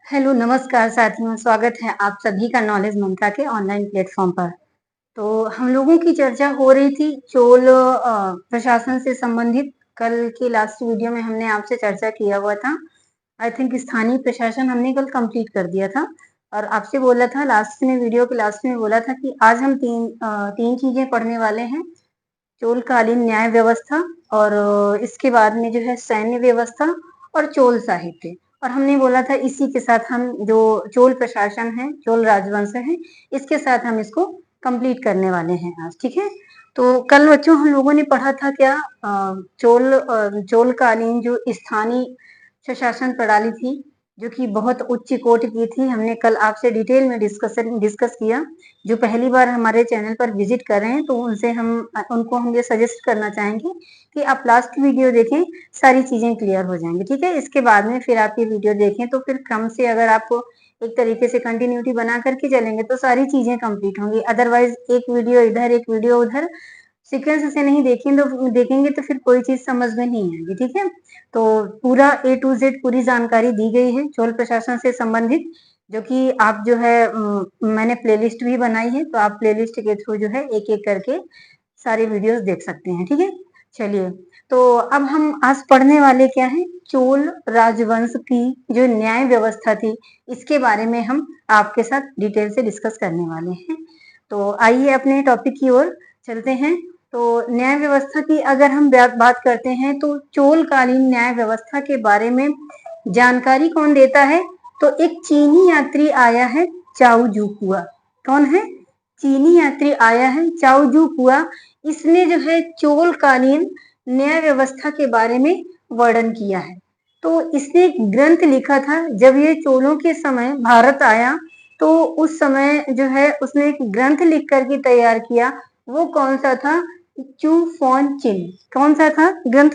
Hello, नमस्कार साथियों, स्वागत है आप सभी का नॉलेज मंत्रा के ऑनलाइन प्लेटफॉर्म पर। तो हम लोगों की चर्चा हो रही थी चोल प्रशासन से संबंधित। कल की लास्ट वीडियो में हमने आपसे चर्चा किया हुआ था। आई थिंक स्थानीय प्रशासन हमने कल कंप्लीट कर दिया था और आपसे बोला था लास्ट में, वीडियो के लास्ट में बोला था कि आज हम तीन चीजें पढ़ने वाले हैं। चोलकालीन न्याय व्यवस्था और इसके बाद में जो है सैन्य व्यवस्था और चोल साहित्य। और हमने बोला था इसी के साथ हम जो चोल प्रशासन है, चोल राजवंश है, इसके साथ हम इसको कंप्लीट करने वाले हैं आज। ठीक है, तो कल बच्चों हम लोगों ने पढ़ा था क्या, चोलकालीन जो स्थानीय प्रशासन प्रणाली थी जो कि बहुत उच्च कोटि की थी। हमने कल आपसे डिटेल में डिस्कस किया। जो पहली बार हमारे चैनल पर विजिट कर रहे हैं तो उनको हम ये सजेस्ट करना चाहेंगे कि आप लास्ट वीडियो देखें, सारी चीजें क्लियर हो जाएंगी। ठीक है, इसके बाद में फिर आप ये वीडियो देखें तो फिर क्रम से अगर आपको एक तरीके से कंटिन्यूटी बना करके चलेंगे तो सारी चीजें कंप्लीट होंगी। अदरवाइज एक वीडियो इधर एक वीडियो उधर सीक्वेंस से नहीं देखेंगे तो फिर कोई चीज समझ में नहीं आएगी। ठीक है, तो पूरा A to Z पूरी जानकारी दी गई है चोल प्रशासन से संबंधित, जो कि आप जो है मैंने प्लेलिस्ट भी बनाई है, तो आप प्लेलिस्ट के थ्रू जो है एक एक करके सारे वीडियोस देख सकते हैं। ठीक है, चलिए, तो अब हम आज पढ़ने वाले क्या है, चोल राजवंश की जो न्याय व्यवस्था थी इसके बारे में हम आपके साथ डिटेल से डिस्कस करने वाले हैं। तो आइए अपने टॉपिक की ओर चलते हैं। तो न्याय व्यवस्था की अगर हम बात करते हैं तो चोलकालीन न्याय व्यवस्था के बारे में जानकारी कौन देता है, तो एक चीनी यात्री आया है, चाउ जुकुआ। कौन है? चीनी यात्री आया है, चाउ जुकुआ। इसने जो है चोलकालीन न्याय व्यवस्था के बारे में वर्णन किया है। तो इसने एक ग्रंथ लिखा था जब ये चोलों के समय भारत आया, तो उस समय जो है उसने एक ग्रंथ लिख करके तैयार किया। वो कौन सा था? चू फॉन चिन। कौन सा था ग्रंथ?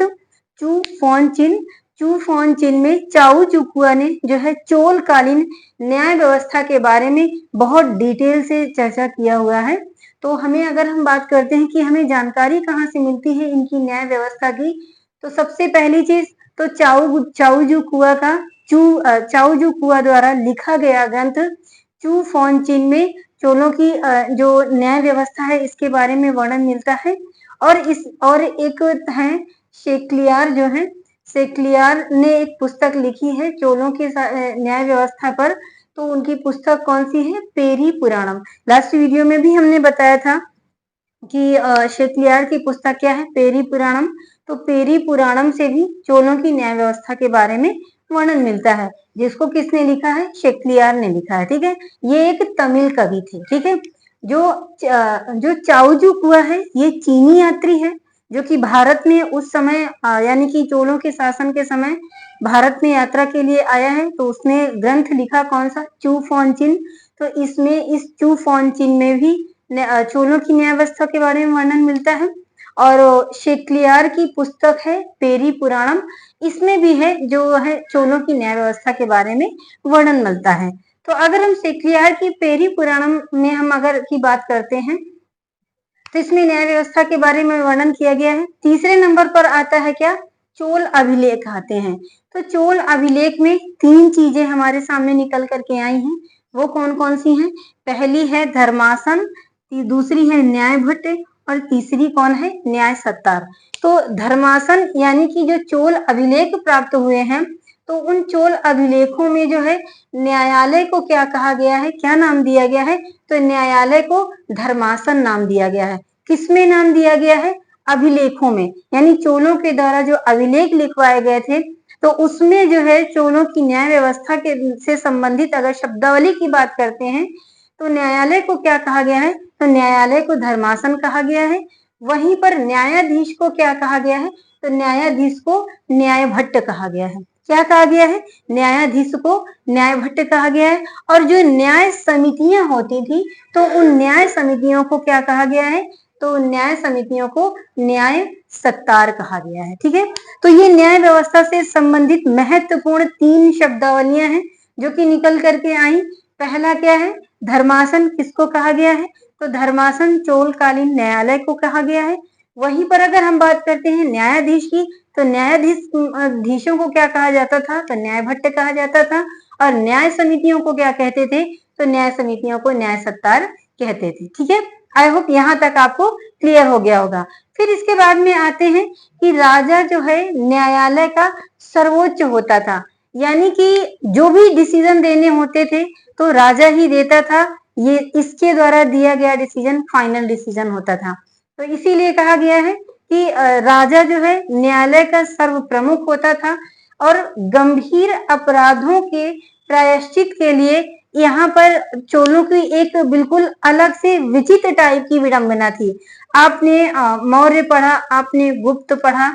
चू फॉन चिन। चू फॉन चिन में चाउ चुकुआ ने जो है चोलकालीन न्याय व्यवस्था के बारे में बहुत डिटेल से चर्चा किया हुआ है। तो हमें अगर हम बात करते हैं कि हमें जानकारी कहाँ से मिलती है इनकी न्याय व्यवस्था की, तो सबसे पहली चीज तो चाउ जुकुआ द्वारा लिखा गया ग्रंथ चू फॉन चिन में चोलों की जो न्याय व्यवस्था है इसके बारे में वर्णन मिलता है। और एक है शेक्लियार, जो है शेक्लियार ने एक पुस्तक लिखी है चोलों के न्याय व्यवस्था पर। तो उनकी पुस्तक कौन सी है? पेरी पुराणम। लास्ट वीडियो में भी हमने बताया था कि शेक्लियार की पुस्तक क्या है? पेरी पुराणम। तो पेरी पुराणम से भी चोलों की न्याय व्यवस्था के बारे में वर्णन मिलता है, जिसको किसने लिखा है? शेक्लियार ने लिखा है। ठीक है, ये एक तमिल कवि थे। ठीक है, जो चाउजू कुआ है ये चीनी यात्री है जो कि भारत में उस समय यानी कि चोलों के शासन के समय भारत में यात्रा के लिए आया है। तो उसने ग्रंथ लिखा कौन सा? चू फॉन चिन। तो इसमें इस चू फॉन चिन में भी चोलों की न्याय व्यवस्था के बारे में वर्णन मिलता है। और शेक्लियार की पुस्तक है पेरी पुराणम, इसमें भी है जो है चोलों की न्याय व्यवस्था के बारे में वर्णन मिलता है। तो अगर हम शेक्लियार की पेरी पुराणम में हम अगर की बात करते हैं तो इसमें न्याय व्यवस्था के बारे में वर्णन किया गया है। तीसरे नंबर पर आता है क्या? चोल अभिलेख आते हैं। तो चोल अभिलेख में तीन चीजें हमारे सामने निकल करके आई हैं। वो कौन कौन सी हैं? पहली है धर्मासन, दूसरी है न्याय भट्ट और तीसरी कौन है? न्याय सत्तार। तो धर्मासन यानी कि जो चोल अभिलेख प्राप्त हुए हैं, तो उन चोल अभिलेखों में जो है न्यायालय को क्या कहा गया है, क्या नाम दिया गया है? तो न्यायालय को धर्मासन नाम दिया गया है। किसमें नाम दिया गया है? अभिलेखों में, यानी चोलों के द्वारा जो अभिलेख लिखवाए गए थे तो उसमें जो है चोलों की न्याय व्यवस्था के से संबंधित अगर शब्दावली की बात करते हैं तो न्यायालय को क्या कहा गया है? तो न्यायालय को धर्मासन कहा गया है। वहीं पर न्यायाधीश को क्या कहा गया है? तो न्यायाधीश को न्याय भट्ट कहा गया है। क्या कहा गया है? न्यायाधीश को न्याय भट्ट कहा गया है। और जो न्याय समितियां होती थी तो उन न्याय समितियों को क्या कहा गया है? तो न्याय समितियों को न्याय सत्तार कहा गया है। ठीक है, तो ये न्याय व्यवस्था से संबंधित महत्वपूर्ण तीन शब्दावलियां हैं जो कि निकल करके आई। पहला क्या है? धर्मासन किसको कहा गया है? तो धर्मासन चोलकालीन न्यायालय को कहा गया है। वहीं पर अगर हम बात करते हैं न्यायाधीश की, तो न्यायाधीशों को क्या कहा जाता था? तो न्याय भट्ट कहा जाता था। और न्याय समितियों को क्या कहते थे, तो न्याय समितियों को न्याय सत्तार कहते थे। ठीक है, आई होप यहाँ तक आपको क्लियर हो गया होगा। फिर इसके बाद में आते हैं कि राजा जो है न्यायालय का सर्वोच्च होता था, यानी कि जो भी डिसीजन देने होते थे तो राजा ही देता था, ये इसके द्वारा दिया गया डिसीजन फाइनल डिसीजन होता था। तो इसीलिए कहा गया है कि राजा जो है न्यायालय का सर्व प्रमुख होता था और गंभीर अपराधों के प्रायश्चित के लिए यहाँ पर चोलों की एक बिल्कुल अलग से विचित्र टाइप की विडंबना थी। आपने मौर्य पढ़ा, आपने गुप्त पढ़ा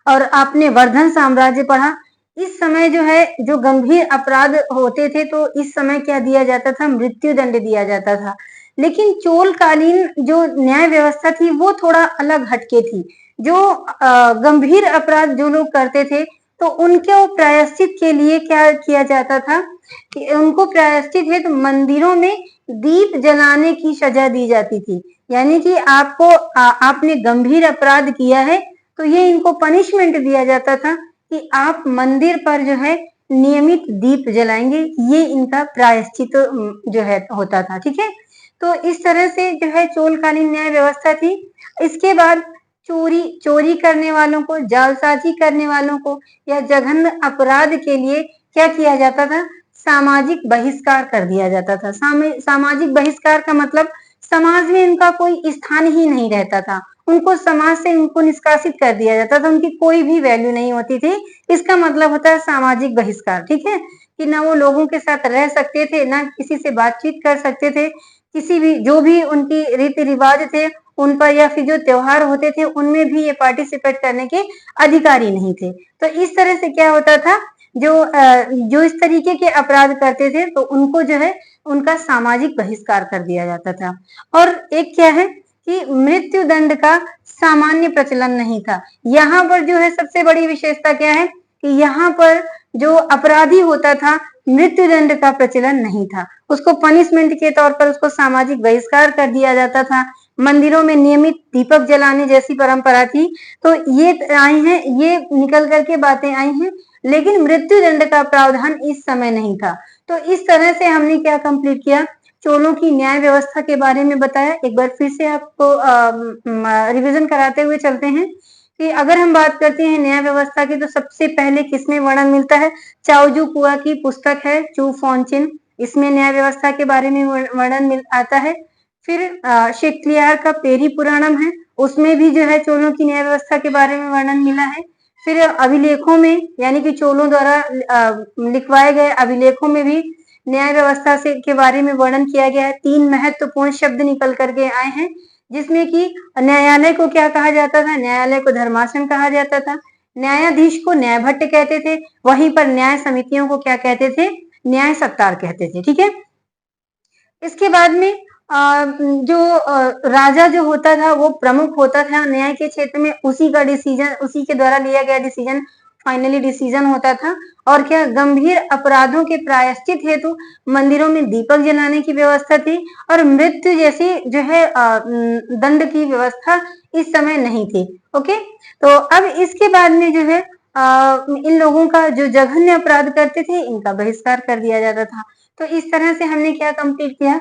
और आपने वर्धन साम्राज्य पढ़ा। इस समय जो है जो गंभीर अपराध होते थे तो इस समय क्या दिया जाता था, मृत्यु दंड दिया जाता था। लेकिन चोल कालीन जो न्याय व्यवस्था थी वो थोड़ा अलग हटके थी। जो गंभीर अपराध जो लोग करते थे तो उनके प्रायश्चित के लिए क्या किया जाता था कि उनको प्रायश्चित है तो मंदिरों में दीप जलाने की सजा दी जाती थी। यानी कि आपको आपने गंभीर अपराध किया है तो ये इनको पनिशमेंट दिया जाता था कि आप मंदिर पर जो है नियमित दीप जलाएंगे, ये इनका प्रायश्चित जो है होता था। ठीक है, तो इस तरह से जो है चोलकालीन न्याय व्यवस्था थी। इसके बाद चोरी करने वालों को, जालसाजी करने वालों को या जघन्य अपराध के लिए क्या किया जाता था, सामाजिक बहिष्कार कर दिया जाता था। सामाजिक बहिष्कार का मतलब समाज में इनका कोई स्थान ही नहीं रहता था, उनको समाज से उनको निष्कासित कर दिया जाता था, उनकी कोई भी वैल्यू नहीं होती थी। इसका मतलब होता है सामाजिक बहिष्कार। ठीक है, कि ना वो लोगों के साथ रह सकते थे, ना किसी से बातचीत कर सकते थे, किसी भी जो भी उनकी रीति रिवाज थे उन पर या फिर जो त्योहार होते थे उनमें भी ये पार्टिसिपेट करने के अधिकारी नहीं थे। तो इस तरह से क्या होता था, जो इस तरीके के अपराध करते थे तो उनको जो है उनका सामाजिक बहिष्कार कर दिया जाता था। और एक क्या है कि मृत्यु दंड का सामान्य प्रचलन नहीं था। यहाँ पर जो है सबसे बड़ी विशेषता क्या है कि यहाँ पर जो अपराधी होता था मृत्यु दंड का प्रचलन नहीं था, उसको पनिशमेंट के तौर पर उसको सामाजिक बहिष्कार कर दिया जाता था। मंदिरों में नियमित दीपक जलाने जैसी परंपरा थी। तो ये आई हैं, ये निकल करके बातें आई हैं, लेकिन मृत्यु दंड का प्रावधान इस समय नहीं था। तो इस तरह से हमने क्या कंप्लीट किया, चोलों की न्याय व्यवस्था के बारे में बताया। एक बार फिर से आपको रिवीजन कराते हुए चलते हैं कि अगर हम बात करते हैं न्याय व्यवस्था की तो सबसे पहले किसमें वर्णन मिलता है, चाओजू कुआ की पुस्तक है चू फॉन्चिन, इसमें न्याय व्यवस्था के बारे में वर्णन आता है। फिर शेक्सपियर का पेरी पुराणम है, उसमें भी जो है चोलों की न्याय व्यवस्था के बारे में वर्णन मिला है। फिर अभिलेखों में यानी कि चोलों द्वारा लिखवाए गए अभिलेखों में भी न्याय व्यवस्था से के बारे में वर्णन किया गया है। 3 महत्वपूर्ण शब्द निकल करके आए हैं, जिसमें कि न्यायालय को क्या कहा जाता था, न्यायालय को धर्मासन कहा जाता था, न्यायाधीश को न्यायभट्ट कहते थे, वहीं पर न्याय समितियों को क्या कहते थे, न्याय सत्तार कहते थे। ठीक है, इसके बाद में जो राजा जो होता था वो प्रमुख होता था न्याय के क्षेत्र में, उसी का डिसीजन, उसी के द्वारा लिया गया डिसीजन फाइनली डिसीजन होता था। और क्या, गंभीर अपराधों के प्रायश्चित हेतु मंदिरों में दीपक जलाने की व्यवस्था थी और मृत्यु जैसी जो है दंड की व्यवस्था इस समय नहीं थी। ओके, तो अब इसके बाद में जो है इन लोगों का जो जघन्य अपराध करते थे इनका बहिष्कार कर दिया जाता था। तो इस तरह से हमने क्या कंप्लीट किया,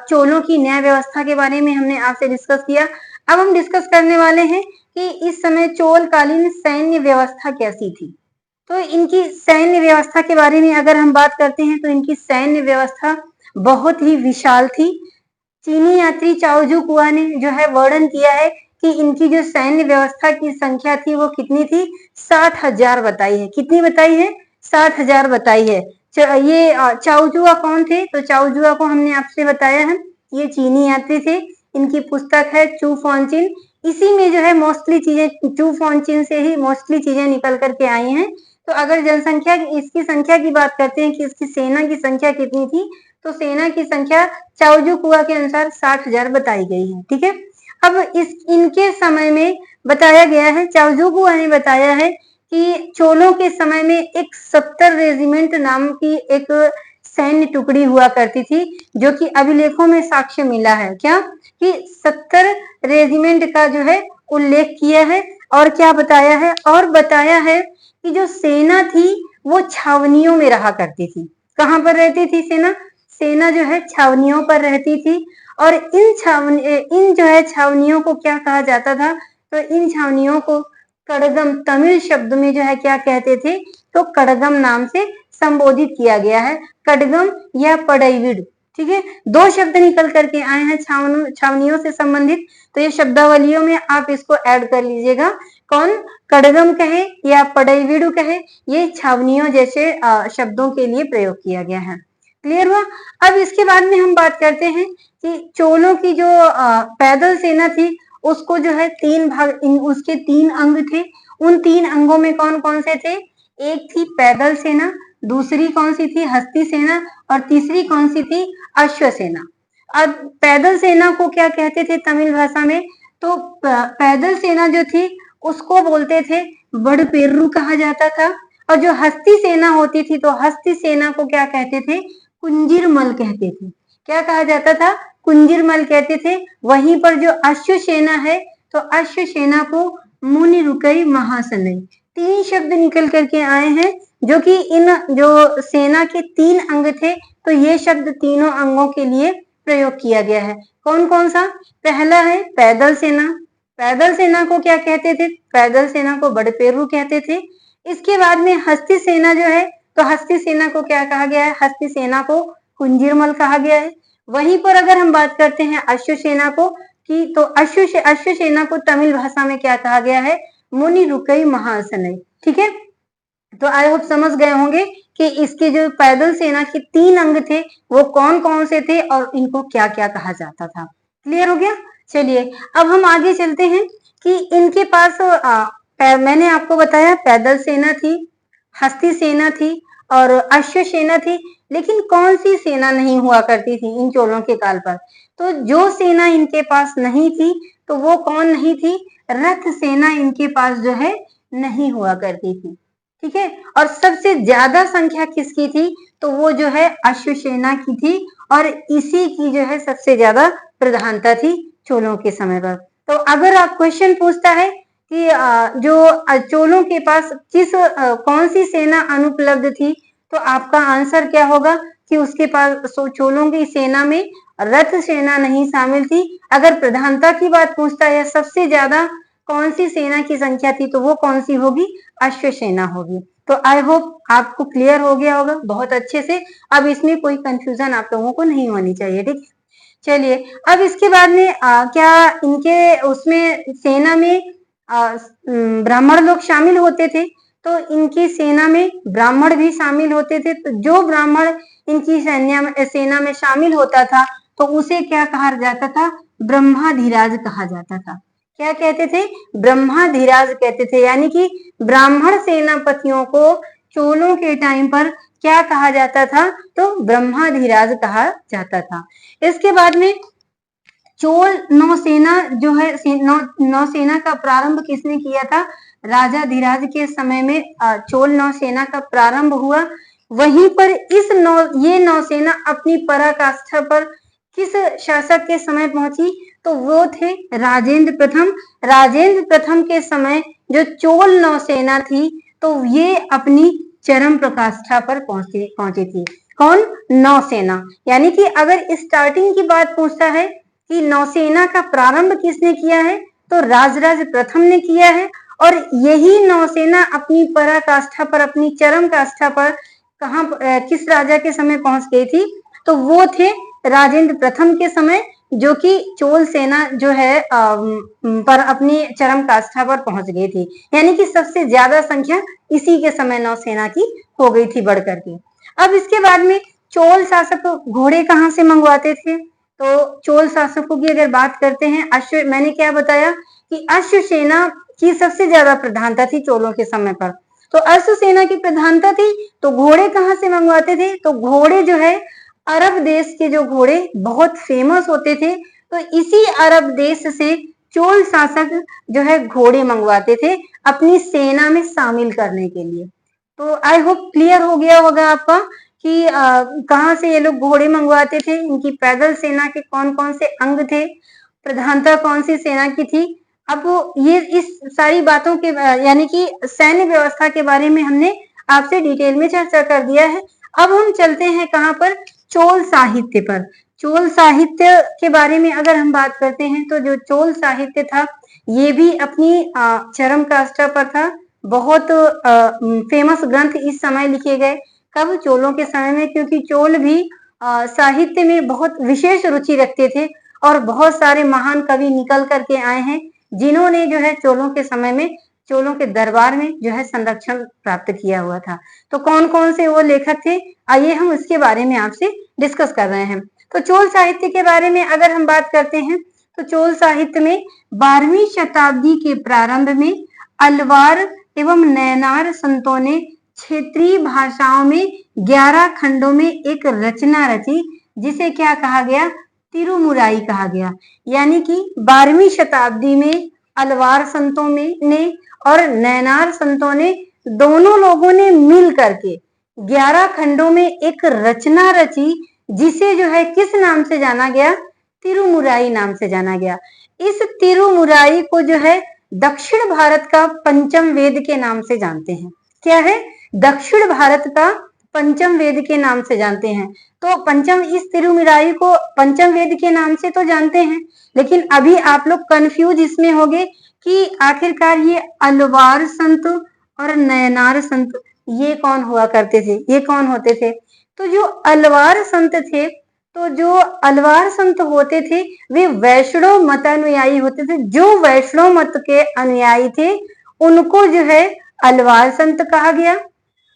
चोलों की न्याय व्यवस्था के बारे में हमने आपसे डिस्कस किया। अब हम डिस्कस करने वाले हैं कि इस समय चोलकालीन सैन्य व्यवस्था कैसी थी। तो इनकी सैन्य व्यवस्था के बारे में अगर हम बात करते हैं तो इनकी सैन्य व्यवस्था बहुत ही विशाल थी। चीनी यात्री चाओजू कुआ ने जो है वर्णन किया है कि इनकी जो सैन्य व्यवस्था की संख्या थी वो कितनी थी, 60,000 बताई है। कितनी बताई है, 60,000 बताई है। ये चाओजुआ कौन थे, तो चाओजुआ को हमने आपसे बताया है, ये चीनी यात्री थे। इनकी पुस्तक है चू फॉन्चिन, इसी में जो है मोस्टली चीजें, चू फॉन्चिन से ही मोस्टली चीजें निकल करके आई हैं। तो अगर जनसंख्या इसकी संख्या की बात करते हैं कि इसकी सेना की संख्या कितनी थी, तो सेना की संख्या चाओजू कुआ के अनुसार 60,000 बताई गई है। ठीक है, अब इनके समय में बताया गया है, चाओजू कुआ ने बताया है कि चोलों के समय में एक 70 रेजिमेंट नाम की एक सैन्य टुकड़ी हुआ करती थी, जो कि अभिलेखों में साक्ष्य मिला है। क्या कि 70 रेजिमेंट का जो है उल्लेख किया है। और क्या बताया है, और बताया है कि जो सेना थी वो छावनियों में रहा करती थी। कहाँ पर रहती थी सेना? सेना जो है छावनियों पर रहती थी। और इन जो है छावनियों को क्या कहा जाता था? तो इन छावनियों को कड़गम, तमिल शब्द में जो है क्या कहते थे? तो कड़गम नाम से संबोधित किया गया है। कड़गम या पड़ईविड़, ठीक है। दो शब्द निकल करके आए हैं छावनियों से संबंधित, तो ये शब्दावलियों में आप इसको ऐड कर लीजिएगा। कौन? कड़गम कहे या पड़ईविड़ कहे, ये छावनियों जैसे शब्दों के लिए प्रयोग किया गया है। क्लियर हुआ? अब इसके बाद में हम बात करते हैं कि चोलों की जो पैदल सेना थी उसको जो है तीन भाग, उसके तीन अंग थे। उन तीन अंगों में कौन कौन से थे? एक थी पैदल सेना, दूसरी कौन सी थी? हस्ती सेना, और तीसरी कौन सी थी? अश्व सेना। अब पैदल सेना को क्या कहते थे तमिल भाषा में? तो पैदल सेना जो थी उसको बोलते थे बड़पेरू कहा जाता था। और जो हस्ती सेना होती थी तो हस्ती सेना को क्या कहते थे? कुंजिरमल कहते थे। क्या कहा जाता था? कुंजिरमल कहते थे। वहीं पर जो अश्व सेना है तो अश्व सेना को मुनि रुकई महासनई, तीन शब्द निकल करके आए हैं जो कि इन जो सेना के तीन अंग थे, तो ये शब्द तीनों अंगों के लिए प्रयोग किया गया है। कौन कौन सा? पहला है पैदल सेना। पैदल सेना को क्या कहते थे? पैदल सेना को बड़पेरू कहते थे। इसके बाद में हस्ती सेना जो है, तो हस्ती सेना को क्या कहा गया है? हस्ती सेना को कुंजिरमल कहा गया है। वहीं पर अगर हम बात करते हैं अश्व सेना को कि तो अश्व सेना को तमिल भाषा में क्या कहा गया है? मुनि रुकई महासनई, ठीक है। तो आई होप समझ गए होंगे कि इसके जो पैदल सेना के तीन अंग थे वो कौन कौन से थे और इनको क्या क्या कहा जाता था। क्लियर हो गया? चलिए अब हम आगे चलते हैं कि इनके पास मैंने आपको बताया पैदल सेना थी, हस्ती सेना थी और अश्व सेना थी। लेकिन कौन सी सेना नहीं हुआ करती थी इन चोलों के काल पर? तो जो सेना इनके पास नहीं थी तो वो कौन नहीं थी? रथ सेना इनके पास जो है नहीं हुआ करती थी, ठीक है। और सबसे ज्यादा संख्या किसकी थी? तो वो जो है अश्व सेना की थी और इसी की जो है सबसे ज्यादा प्रधानता थी चोलों के समय पर। तो अगर आप क्वेश्चन पूछता है कि जो चोलों के पास कौन सी सेना अनुपलब्ध थी, तो आपका आंसर क्या होगा कि उसके पास चोलों की सेना में रथ सेना नहीं शामिल थी। अगर प्रधानता की बात पूछता है सबसे ज्यादा कौन सी सेना की संख्या थी, तो वो कौन सी होगी? अश्व सेना होगी। तो आई होप आपको क्लियर हो गया होगा बहुत अच्छे से। अब इसमें कोई कंफ्यूजन आप लोगों को नहीं होनी चाहिए, ठीक। चलिए अब इसके बाद में क्या इनके उसमें सेना में ब्राह्मण लोग शामिल होते थे? तो इनकी सेना में ब्राह्मण भी शामिल होते थे। तो जो ब्राह्मण इनकी सेना में शामिल होता था तो उसे क्या कहा जाता था? ब्रह्माधिराज कहा जाता था। क्या कहते थे? ब्रह्माधिराज कहते थे। यानी कि ब्राह्मण सेनापतियों को चोलों के टाइम पर क्या कहा जाता था? तो ब्रह्माधिराज कहा जाता था। इसके बाद में चोल नौसेना जो है नौसेना का प्रारंभ किसने किया था? राजा धीराज के समय में चोल नौसेना का प्रारंभ हुआ। वहीं पर ये नौसेना अपनी पराकाष्ठा पर किस शासक के समय पहुंची? तो वो थे राजेंद्र प्रथम। राजेंद्र प्रथम के समय जो चोल नौसेना थी तो ये अपनी चरम प्रकाष्ठा पर पहुंची थी। कौन? नौसेना। यानी कि अगर स्टार्टिंग की बात पूछता है कि नौसेना का प्रारंभ किसने किया है, तो राजराज प्रथम ने किया है। और यही नौसेना अपनी पराकाष्ठा पर, अपनी चरम काष्ठा पर किस राजा के समय पहुंच गई थी? तो वो थे राजेंद्र प्रथम के समय, जो कि चोल सेना जो है पर अपनी चरम काष्ठा पर पहुंच गई थी। यानी कि सबसे ज्यादा संख्या इसी के समय नौसेना की हो गई थी बढ़ करके। अब इसके बाद में चोल शासक घोड़े कहाँ से मंगवाते थे? तो चोल शासकों की अगर बात करते हैं, मैंने क्या बताया कि अश्व सेना की सबसे ज्यादा प्रधानता थी चोलों के समय पर। तो अश्व सेना की प्रधानता थी तो घोड़े कहाँ से मंगवाते थे? तो घोड़े जो है अरब देश के जो घोड़े बहुत फेमस होते थे, तो इसी अरब देश से चोल शासक जो है घोड़े मंगवाते थे अपनी सेना में शामिल करने के लिए। तो आई होप क्लियर हो गया होगा आपका कि कहाँ से ये लोग घोड़े मंगवाते थे, इनकी पैदल सेना के कौन कौन से अंग थे, प्रधानता कौन सी सेना की थी। अब ये इस सारी बातों के यानी कि सैन्य व्यवस्था के बारे में हमने आपसे डिटेल में चर्चा कर दिया है। अब हम चलते हैं कहाँ पर, चोल साहित्य पर। चोल साहित्य के बारे में अगर हम बात करते हैं तो जो चोल साहित्य था ये भी अपनी चरम काष्ठा पर था। बहुत फेमस ग्रंथ इस समय लिखे गए, कब, चोलों के समय में, क्योंकि चोल भी साहित्य में बहुत विशेष रुचि रखते थे और बहुत सारे महान कवि निकल करके आए हैं जिन्होंने जो है चोलों के समय में, चोलों के दरबार में जो है संरक्षण प्राप्त किया हुआ था। तो कौन कौन से वो लेखक थे, आइए हम उसके बारे में आपसे डिस्कस कर रहे हैं। तो चोल साहित्य के बारे में अगर हम बात करते हैं तो चोल साहित्य में 12वीं शताब्दी के प्रारंभ में अलवार एवं नैनार संतों ने क्षेत्रीय भाषाओं में 11 खंडों में एक रचना रची जिसे क्या कहा गया, तिरुमुराई कहा गया। यानी कि 12वीं शताब्दी में अलवार संतों ने और नैनार संतों ने, दोनों लोगों ने मिल करके 11 खंडों में एक रचना रची जिसे जो है किस नाम से जाना गया, तिरुमुराई नाम से जाना गया। इस तिरुमुराई को जो है दक्षिण भारत का पंचम वेद के नाम से जानते हैं। क्या है, दक्षिण भारत का पंचम वेद के नाम से जानते हैं। तो पंचम, इस तिरुमुराई को पंचम वेद के नाम से तो जानते हैं, लेकिन अभी आप लोग कंफ्यूज इसमें होंगे कि आखिरकार ये अलवार संत और नयनार संत ये कौन हुआ करते थे, ये कौन होते थे। तो जो अलवार संत थे, तो जो अलवार संत होते थे वे वैष्णव मत अनुयायी होते थे। जो वैष्णव मत के अनुयायी थे उनको जो है अलवार संत कहा गया।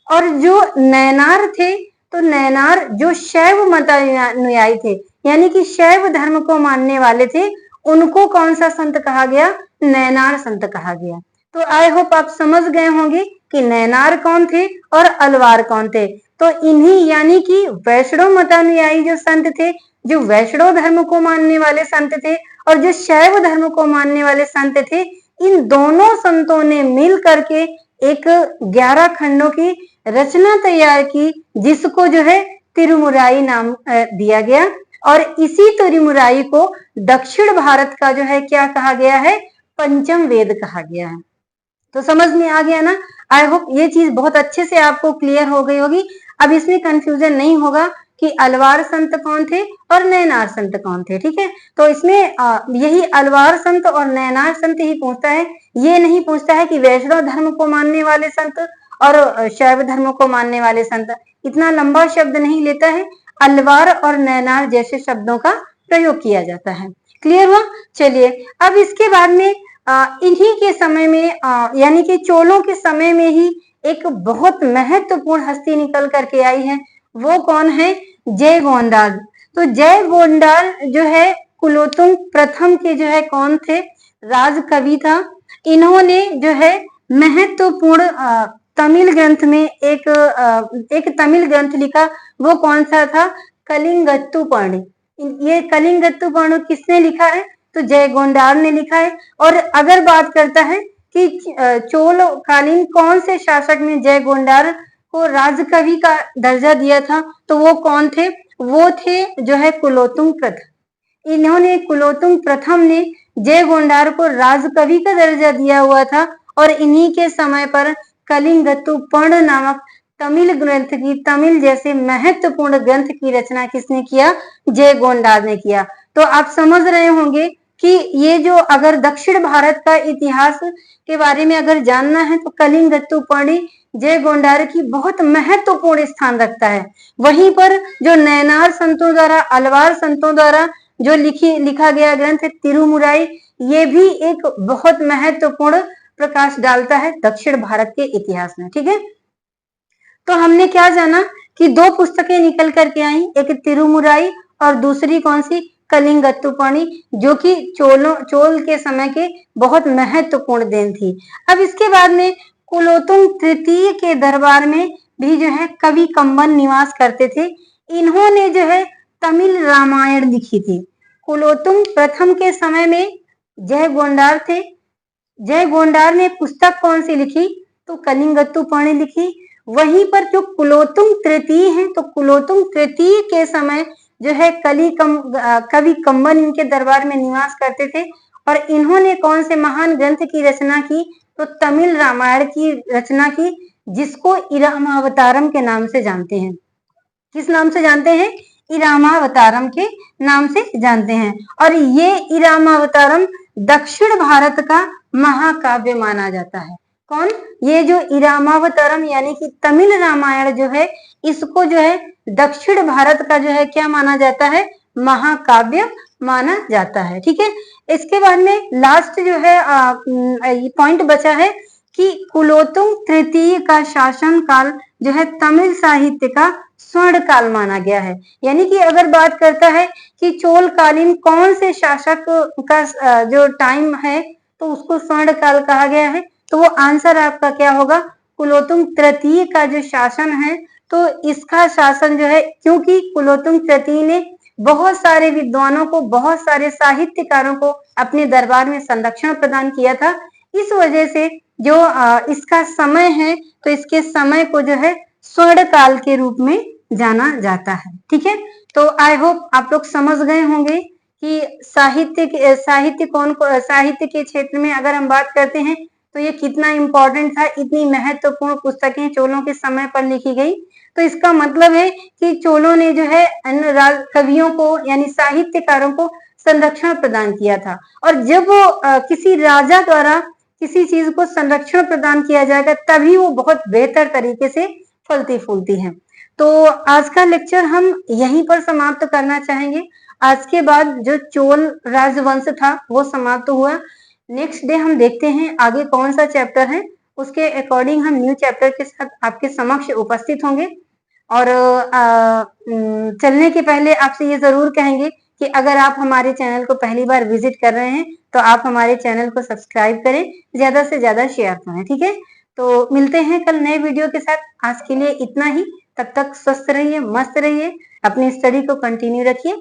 और जो नैनार थे, तो नैनार जो शैव मत अनुयायी थे, यानी कि शैव धर्म को मानने वाले थे, उनको कौन सा संत कहा गया, नैनार संत कहा गया। तो आई होप आप समझ गए होंगे कि नैनार कौन थे और अलवार कौन थे। तो इन्हीं यानी कि वैष्णव मतानुयायी जो संत थे, जो वैष्णव धर्म को मानने वाले संत थे और जो शैव धर्म को मानने वाले संत थे, इन दोनों संतों ने मिल करके एक 11 खंडों की रचना तैयार की जिसको जो है तिरुमुराई नाम दिया गया। और इसी तिरुमुराई को दक्षिण भारत का जो है क्या कहा गया है, पंचम वेद कहा गया है। तो समझ में आ गया ना। आई होप ये चीज बहुत अच्छे से आपको क्लियर हो गई होगी। अब इसमें कंफ्यूजन नहीं होगा कि अलवार संत कौन थे और नैनार संत कौन थे। ठीक है, तो इसमें यही अलवार संत और नैनार संत ही पूछता है, ये नहीं पूछता है कि वैष्णव धर्म को मानने वाले संत और शैव धर्म को मानने वाले संत। इतना लंबा शब्द नहीं लेता है, अलवार और नैनार जैसे शब्दों का प्रयोग किया जाता है। क्लियर हुआ। चलिए अब इसके बाद में इन्हीं के समय में यानी कि चोलों के समय में ही एक बहुत महत्वपूर्ण हस्ती निकल करके आई है। वो कौन है, जय गोंडाल। तो जय गोंडाल जो है कुलोत्तुंग प्रथम के जो है कौन थे, राज कवि था। इन्होंने जो है महत्वपूर्ण तमिल ग्रंथ में एक तमिल ग्रंथ लिखा। वो कौन सा था, कलिंगत्तुपर्णी। ये कलिंगत्तुपर्णी किसने लिखा है, तो जय गोंडाल ने लिखा है। और अगर बात करता है कि चोल कालीन कौन से शासक ने जय गोंडाल को राजकवि का दर्जा दिया था, तो वो कौन थे, वो थे जो है कुलोत्तुंग प्रथम। इन्होंने, कुलोत्तुंग प्रथम ने जय गोंडाल को राजकवि का दर्जा दिया हुआ था। और इन्हीं के समय पर कलिंगत्तुपर्णी नामक तमिल ग्रंथ की, तमिल जैसे महत्वपूर्ण ग्रंथ की रचना किसने किया, जय गोंडाल ने किया। तो आप समझ रहे होंगे कि ये जो अगर दक्षिण भारत का इतिहास के बारे में अगर जानना है तो कलिंगत्तुपर्णी जय गोंडाल की बहुत महत्वपूर्ण स्थान रखता है। वहीं पर जो नैनार संतों द्वारा, अलवार संतों द्वारा जो लिखा गया ग्रंथ तिरुमुराई, ये भी एक बहुत महत्वपूर्ण प्रकाश डालता है दक्षिण भारत के इतिहास में। ठीक है, तो हमने क्या जाना कि 2 पुस्तकें निकल करके आई, एक तिरुमुराई और दूसरी कौन सी, कलिंगत्तुपर्णी, जो कि चोल के समय के बहुत महत्वपूर्ण देन थी। अब इसके बाद में कुलोत्तुंग तृतीय के दरबार में भी जो है कवि कंबन निवास करते थे। इन्होंने जो है तमिल रामायण लिखी थी। कुलोत्तुंग प्रथम के समय में जय गोंडाल थे। जय गोंडाल ने पुस्तक कौन सी लिखी, तो कलिंगत्तुपर्णी लिखी। वहीं पर जो कुलोत्तुंग तृतीय हैं, तो कुलोत्तुंग तृतीय के समय जो है कवि कंबन इनके दरबार में निवास करते थे। और इन्होंने कौन से महान ग्रंथ की रचना की? तो तमिल रामायण की रचना की, जिसको इरामावतारम के नाम से जानते हैं। किस नाम से जानते हैं? इरामावतारम के नाम से जानते हैं। और ये इरामावतारम दक्षिण भारत का महाकाव्य माना जाता है। कौन? ये जो इरामावतारम यानी कि तमिल रामायण जो है, इसको जो है दक्षिण भारत का जो है क्या माना जाता है? महाकाव्य माना जाता है। ठीक है, इसके बाद में लास्ट जो है पॉइंट बचा है कि कुलोत्तुंग तृतीय का शासन काल जो है तमिल साहित्य का स्वर्ण काल माना गया है। यानी कि अगर बात करता है कि चोलकालीन कौन से शासक का जो टाइम है तो उसको स्वर्ण काल कहा गया है, तो वो आंसर आपका क्या होगा? कुलोत्तुंग तृतीय का जो शासन है, तो इसका शासन जो है, क्योंकि कुलोत्तुंग तृतीय ने बहुत सारे विद्वानों को, बहुत सारे साहित्यकारों को अपने दरबार में संरक्षण प्रदान किया था, इस वजह से जो इसका समय है तो इसके समय को जो है स्वर्ण काल के रूप में जाना जाता है। ठीक है, तो आई होप आप लोग समझ गए होंगे कि साहित्य के क्षेत्र में अगर हम बात करते हैं तो ये कितना इंपॉर्टेंट था, इतनी महत्वपूर्ण पुस्तकें चोलों के समय पर लिखी गई। तो इसका मतलब है कि चोलों ने जो है अन्य कवियों को यानी साहित्यकारों को संरक्षण प्रदान किया था। और जब किसी राजा द्वारा किसी चीज को संरक्षण प्रदान किया जाएगा तभी वो बहुत बेहतर तरीके से फलती फूलती है। तो आज का लेक्चर हम यहीं पर समाप्त करना चाहेंगे। आज के बाद जो चोल राजवंश था वो समाप्त हुआ। नेक्स्ट डे हम देखते हैं आगे कौन सा चैप्टर है, उसके अकॉर्डिंग हम न्यू चैप्टर के साथ आपके समक्ष उपस्थित होंगे। और चलने के पहले आपसे ये जरूर कहेंगे कि अगर आप हमारे चैनल को पहली बार विजिट कर रहे हैं तो आप हमारे चैनल को सब्सक्राइब करें, ज्यादा से ज्यादा शेयर करें। ठीक है, तो मिलते हैं कल नए वीडियो के साथ। आज के लिए इतना ही, तब तक स्वस्थ रहिए, मस्त रहिए, अपनी स्टडी को कंटिन्यू रखिए।